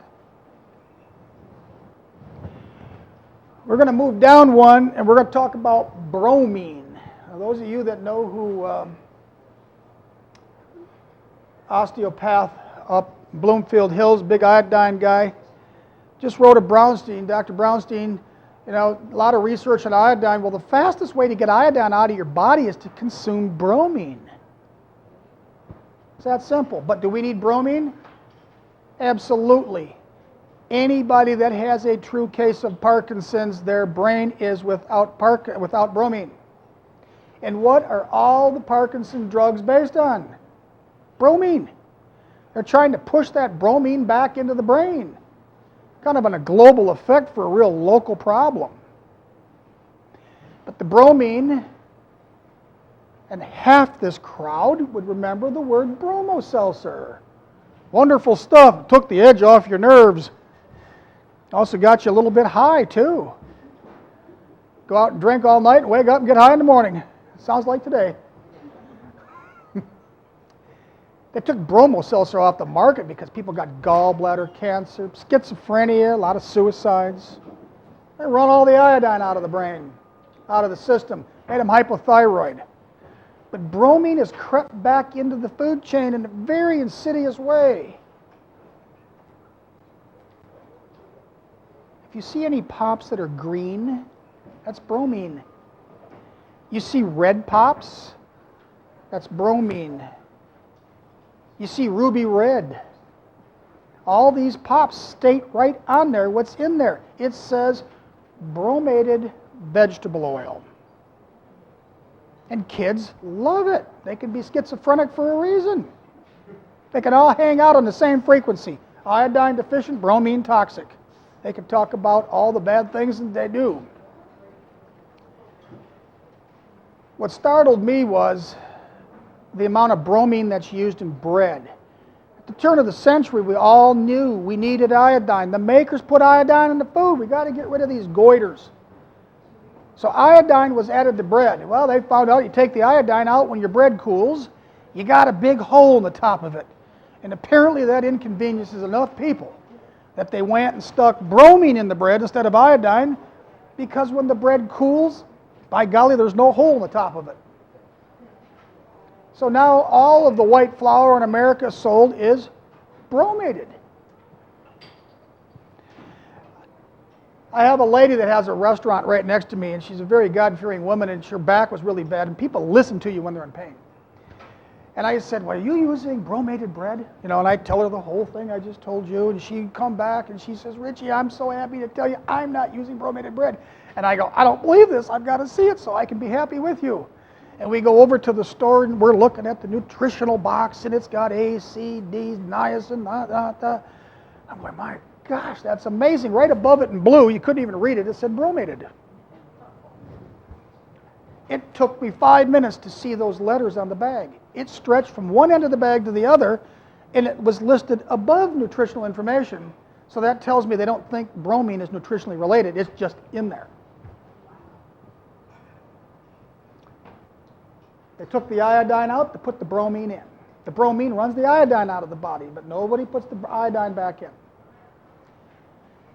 S2: We're going to move down one, and we're going to talk about bromine. Now, those of you that know who osteopath up Bloomfield Hills, big iodine guy, just wrote a Brownstein, Dr. Brownstein, you know, a lot of research on iodine. Well, the fastest way to get iodine out of your body is to consume bromine. It's that simple. But do we need bromine? Absolutely. Anybody that has a true case of Parkinson's, their brain is without bromine. And what are all the Parkinson drugs based on? Bromine. They're trying to push that bromine back into the brain. Kind of a global effect for a real local problem. But the bromine, and half this crowd would remember the word bromoseltzer. Wonderful stuff. Took the edge off your nerves. Also got you a little bit high too. Go out and drink all night and wake up and get high in the morning. Sounds like today. They took bromoseltzer off the market because people got gallbladder cancer, schizophrenia, a lot of suicides. They run all the iodine out of the brain, out of the system, made them hypothyroid. But bromine has crept back into the food chain in a very insidious way. If you see any pops that are green, that's bromine. You see red pops, that's bromine. You see ruby red. All these pops state right on there what's in there. It says bromated vegetable oil. And kids love it. They can be schizophrenic for a reason. They can all hang out on the same frequency. Iodine deficient, bromine toxic. They can talk about all the bad things that they do. What startled me was the amount of bromine that's used in bread. At the turn of the century, we all knew we needed iodine. The makers put iodine in the food. We got to get rid of these goiters. So iodine was added to bread. Well, they found out you take the iodine out when your bread cools, you got a big hole in the top of it. And apparently that inconveniences enough people that they went and stuck bromine in the bread instead of iodine, because when the bread cools, by golly, there's no hole in the top of it. So now all of the white flour in America sold is bromated. I have a lady that has a restaurant right next to me, and she's a very God-fearing woman, and her back was really bad, and people listen to you when they're in pain. And I said, well, are you using bromated bread? You know, and I tell her the whole thing I just told you, and she'd come back and she says, Richie, I'm so happy to tell you I'm not using bromated bread. And I go, I don't believe this. I've got to see it so I can be happy with you. And we go over to the store and we're looking at the nutritional box, and it's got A, C, D, niacin, I'm going, my gosh, that's amazing. Right above it in blue, you couldn't even read it, it said bromated. It took me 5 minutes to see those letters on the bag. It stretched from one end of the bag to the other, and it was listed above nutritional information. So that tells me they don't think bromine is nutritionally related. It's just in there. They took the iodine out to put the bromine in. The bromine runs the iodine out of the body, but nobody puts the iodine back in.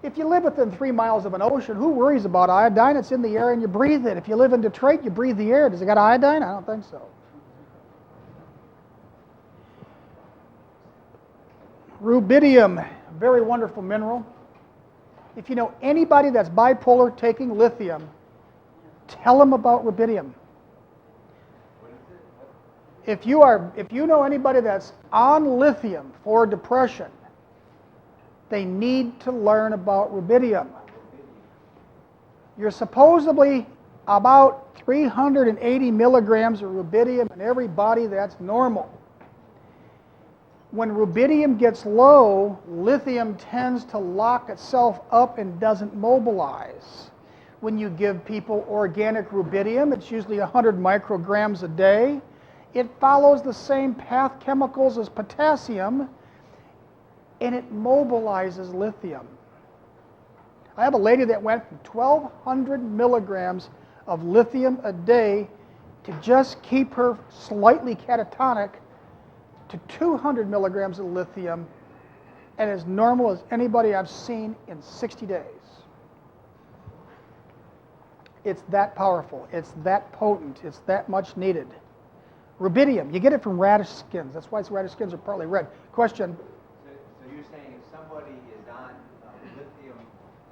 S2: If you live within 3 miles of an ocean, who worries about iodine? It's in the air and you breathe it. If you live in Detroit, you breathe the air. Does it got iodine? I don't think so. Rubidium, very wonderful mineral. If you know anybody that's bipolar taking lithium, tell them about rubidium. If you know anybody that's on lithium for depression, they need to learn about rubidium. You're supposedly about 380 milligrams of rubidium in every body. That's normal. When rubidium gets low, lithium tends to lock itself up and doesn't mobilize. When you give people organic rubidium, it's usually 100 micrograms a day. It follows the same path chemicals as potassium, and it mobilizes lithium. I have a lady that went from 1,200 milligrams of lithium a day to just keep her slightly catatonic to 200 milligrams of lithium, and as normal as anybody I've seen in 60 days. It's that powerful, it's that potent, it's that much needed. Rubidium, you get it from radish skins. That's why radish skins are partly red. Question?
S4: So you're saying if somebody is on lithium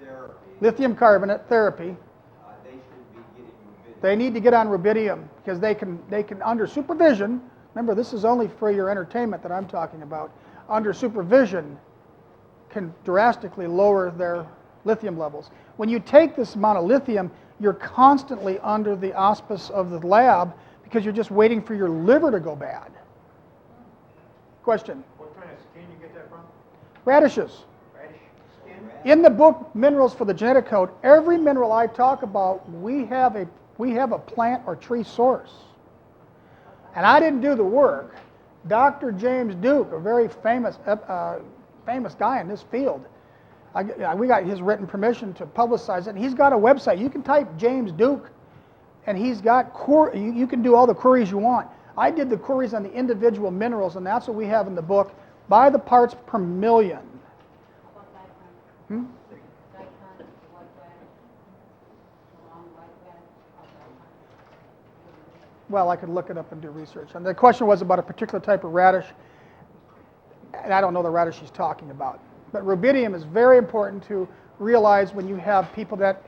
S4: therapy,
S2: lithium carbonate therapy,
S4: they should be getting rubidium.
S2: they need to get on rubidium because they can under supervision. Remember, this is only for your entertainment that I'm talking about. Under supervision, can drastically lower their lithium levels. When you take this amount of lithium, you're constantly under the auspice of the lab because you're just waiting for your liver to go bad. Question?
S3: What kind of skin you get that from?
S2: Radishes.
S3: Radish skin?
S2: In the book Minerals for the Genetic Code, every mineral I talk about, we have a plant or tree source. And I didn't do the work. Dr. James Duke, a very famous guy in this field, We got his written permission to publicize it. And he's got a website. You can type James Duke, and he's got you can do all the queries you want. I did the queries on the individual minerals, and that's what we have in the book, by the parts per million. Hmm? Well, I could look it up and do research. And the question was about a particular type of radish, and I don't know the radish she's talking about. But rubidium is very important to realize when you have people that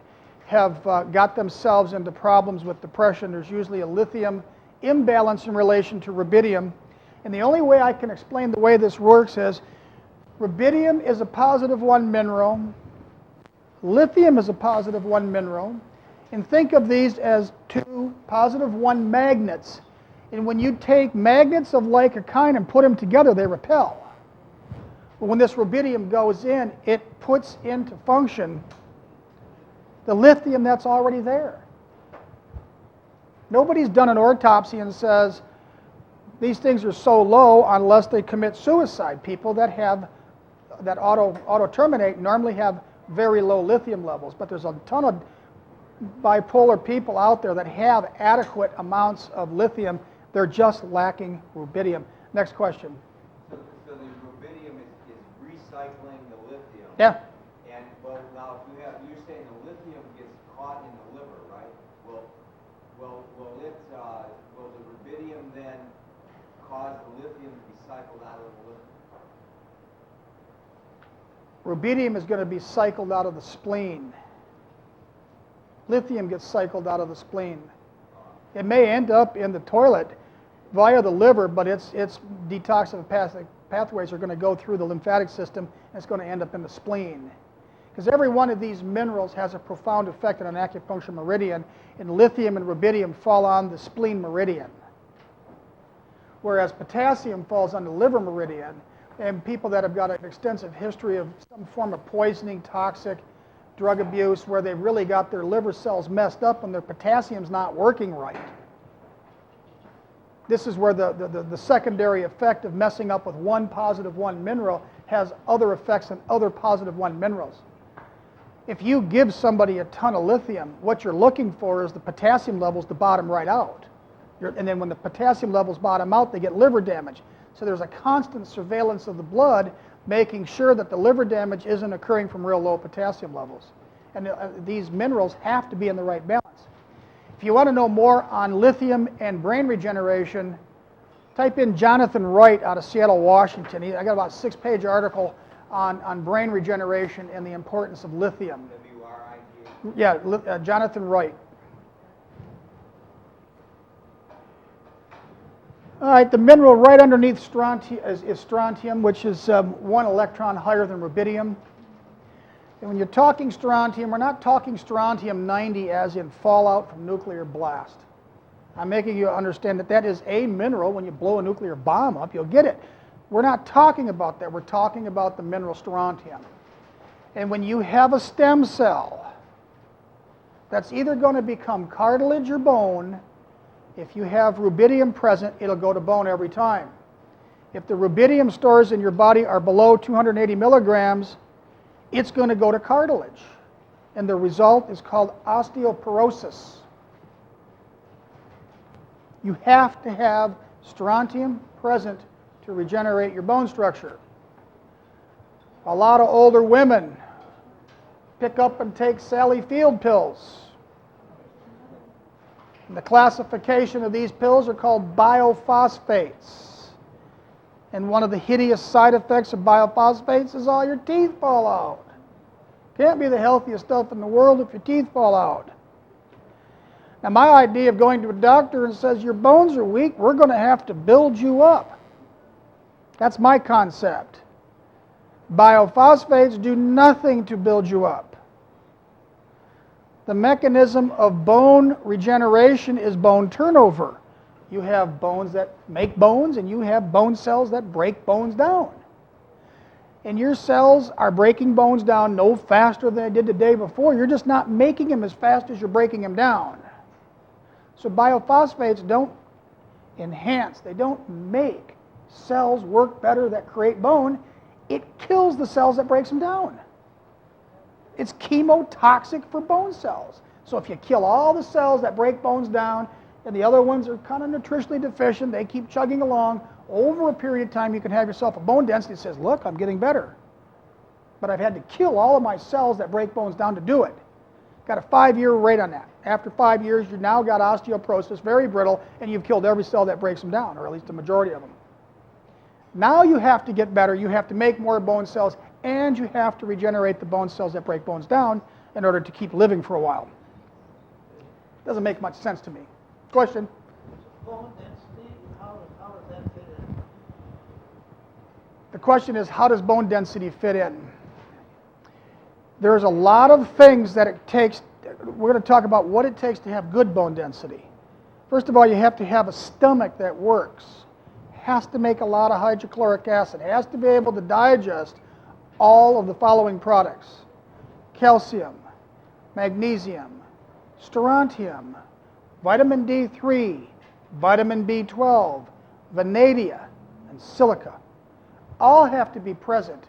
S2: have got themselves into problems with depression. There's usually a lithium imbalance in relation to rubidium. And the only way I can explain the way this works is rubidium is a positive 1 mineral, lithium is a positive 1 mineral, and think of these as 2 positive 1 magnets. And when you take magnets of like a kind and put them together, they repel. But when this rubidium goes in, it puts into function the lithium that's already there. Nobody's done an autopsy and says these things are so low unless they commit suicide. People that auto-terminate normally have very low lithium levels, but there's a ton of bipolar people out there that have adequate amounts of lithium. They're just lacking rubidium. Next question.
S4: So the rubidium is recycling the lithium.
S2: Yeah.
S4: And well, now if you're saying the lithium gets caught in the liver, right? Will the rubidium then cause the lithium to be cycled out of the liver?
S2: Rubidium is going to be cycled out of the spleen. Lithium gets cycled out of the spleen. It may end up in the toilet via the liver, but its detoxification pathways are going to go through the lymphatic system, and it's going to end up in the spleen. Because every one of these minerals has a profound effect on an acupuncture meridian, and lithium and rubidium fall on the spleen meridian. Whereas potassium falls on the liver meridian, and people that have got an extensive history of some form of poisoning, toxic, drug abuse, where they've really got their liver cells messed up and their potassium's not working right. This is where the secondary effect of messing up with 1 positive 1 mineral has other effects on other positive 1 minerals. If you give somebody a ton of lithium, what you're looking for is the potassium levels to bottom right out. And then when the potassium levels bottom out, they get liver damage. So there's a constant surveillance of the blood, making sure that the liver damage isn't occurring from real low potassium levels. And these minerals have to be in the right balance. If you want to know more on lithium and brain regeneration, type in Jonathan Wright out of Seattle, Washington. I got about a 6-page article on brain regeneration and the importance of lithium.
S4: W-R-I-T.
S2: Yeah, Jonathan Wright. All right, the mineral right underneath strontium is strontium, which is 1 electron higher than rubidium. And when you're talking strontium, we're not talking strontium 90 as in fallout from nuclear blast. I'm making you understand that that is a mineral. When you blow a nuclear bomb up, you'll get it. We're not talking about that. We're talking about the mineral strontium. And when you have a stem cell that's either going to become cartilage or bone, if you have rubidium present, it'll go to bone every time. If the rubidium stores in your body are below 280 milligrams, it's going to go to cartilage. And the result is called osteoporosis. You have to have strontium present to regenerate your bone structure. A lot of older women pick up and take Sally Field pills. And the classification of these pills are called biophosphates. And one of the hideous side effects of biophosphates is all your teeth fall out. Can't be the healthiest stuff in the world if your teeth fall out. Now my idea of going to a doctor and says your bones are weak, we're going to have to build you up. That's my concept. Biophosphates do nothing to build you up. The mechanism of bone regeneration is bone turnover. You have bones that make bones, and you have bone cells that break bones down. And your cells are breaking bones down no faster than they did the day before. You're just not making them as fast as you're breaking them down. So biophosphates don't enhance, they don't make cells work better that create bone. It kills the cells that breaks them down. It's chemotoxic for bone cells. So if you kill all the cells that break bones down, and the other ones are kind of nutritionally deficient, they keep chugging along, over a period of time you can have yourself a bone density that says, look, I'm getting better. But I've had to kill all of my cells that break bones down to do it. Got a 5-year rate on that. After 5 years, you've now got osteoporosis, very brittle, and you've killed every cell that breaks them down, or at least the majority of them. Now you have to get better. You have to make more bone cells, and you have to regenerate the bone cells that break bones down in order to keep living for a while. Doesn't make much sense to me. Question?
S3: Bone density, how does that fit in?
S2: The question is, how does bone density fit in? There's a lot of things that it takes. We're going to talk about what it takes to have good bone density. First of all, you have to have a stomach that works. Has to make a lot of hydrochloric acid. Has to be able to digest all of the following products: calcium, magnesium, strontium, vitamin D3, vitamin B12, vanadium, and silica. All have to be present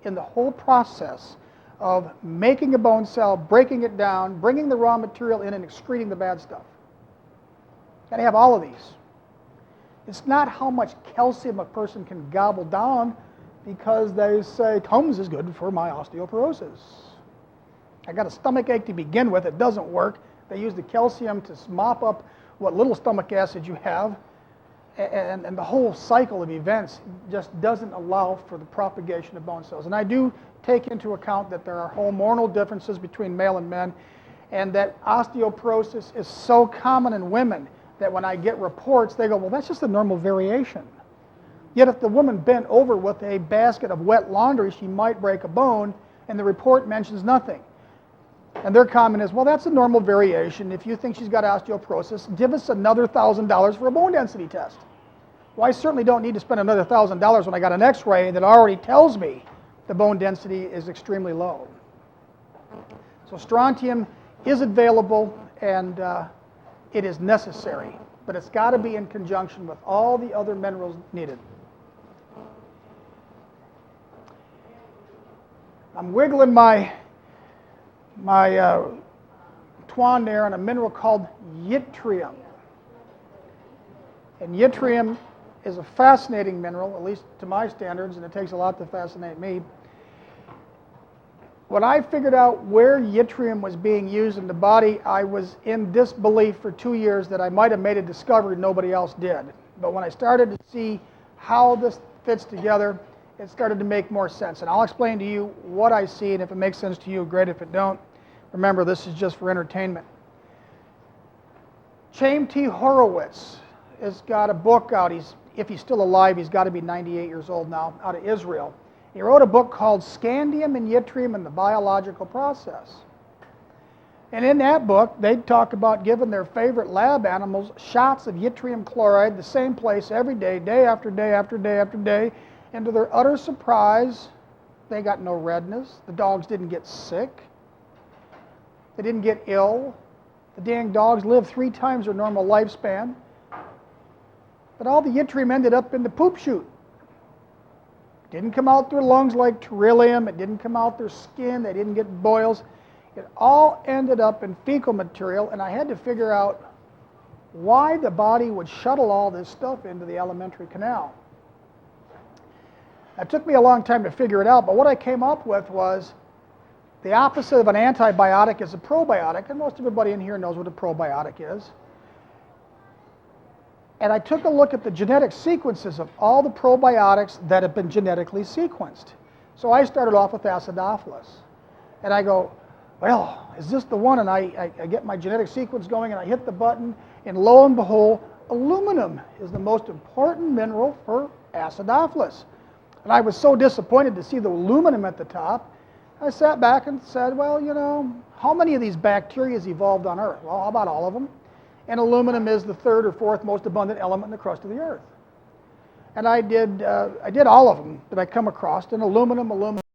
S2: in the whole process of making a bone cell, breaking it down, bringing the raw material in, and excreting the bad stuff. Got to have all of these. It's not how much calcium a person can gobble down, because they say Tums is good for my osteoporosis. I got a stomach ache to begin with, it doesn't work. They use the calcium to mop up what little stomach acid you have, and the whole cycle of events just doesn't allow for the propagation of bone cells. And I do take into account that there are hormonal differences between male and men, and that osteoporosis is so common in women that when I get reports, they go, well, that's just a normal variation. Yet if the woman bent over with a basket of wet laundry, she might break a bone, and the report mentions nothing. And their comment is, well, that's a normal variation. If you think she's got osteoporosis, give us another $1,000 for a bone density test. Well, I certainly don't need to spend another $1,000 when I got an x-ray that already tells me the bone density is extremely low. So strontium is available, and it is necessary, but it's got to be in conjunction with all the other minerals needed. I'm wiggling my twine there on a mineral called yttrium. And yttrium is a fascinating mineral, at least to my standards, and it takes a lot to fascinate me. When I figured out where yttrium was being used in the body, I was in disbelief for 2 years that I might have made a discovery nobody else did. But when I started to see how this fits together, it started to make more sense. And I'll explain to you what I see, and if it makes sense to you, great. If it don't, remember, this is just for entertainment. Chaim T. Horowitz has got a book out. If he's still alive, he's got to be 98 years old now, out of Israel. He wrote a book called Scandium and Yttrium and the Biological Process. And in that book, they talk about giving their favorite lab animals shots of yttrium chloride, the same place every day, day after day after day after day. And to their utter surprise, they got no redness. The dogs didn't get sick. They didn't get ill. The dang dogs lived 3 times their normal lifespan. But all the yttrium ended up in the poop chute. It didn't come out their lungs like beryllium. It didn't come out their skin. They didn't get boils. It all ended up in fecal material, and I had to figure out why the body would shuttle all this stuff into the alimentary canal. It took me a long time to figure it out, but what I came up with was the opposite of an antibiotic is a probiotic, and most everybody in here knows what a probiotic is. And I took a look at the genetic sequences of all the probiotics that have been genetically sequenced. So I started off with Acidophilus. And I go, well, is this the one? And I get my genetic sequence going, and I hit the button, and lo and behold, aluminum is the most important mineral for Acidophilus. And I was so disappointed to see the aluminum at the top. I sat back and said, well, you know, how many of these bacteria evolved on Earth? Well, how about all of them? And aluminum is the 3rd or 4th most abundant element in the crust of the Earth. And I did all of them that I come across, and aluminum,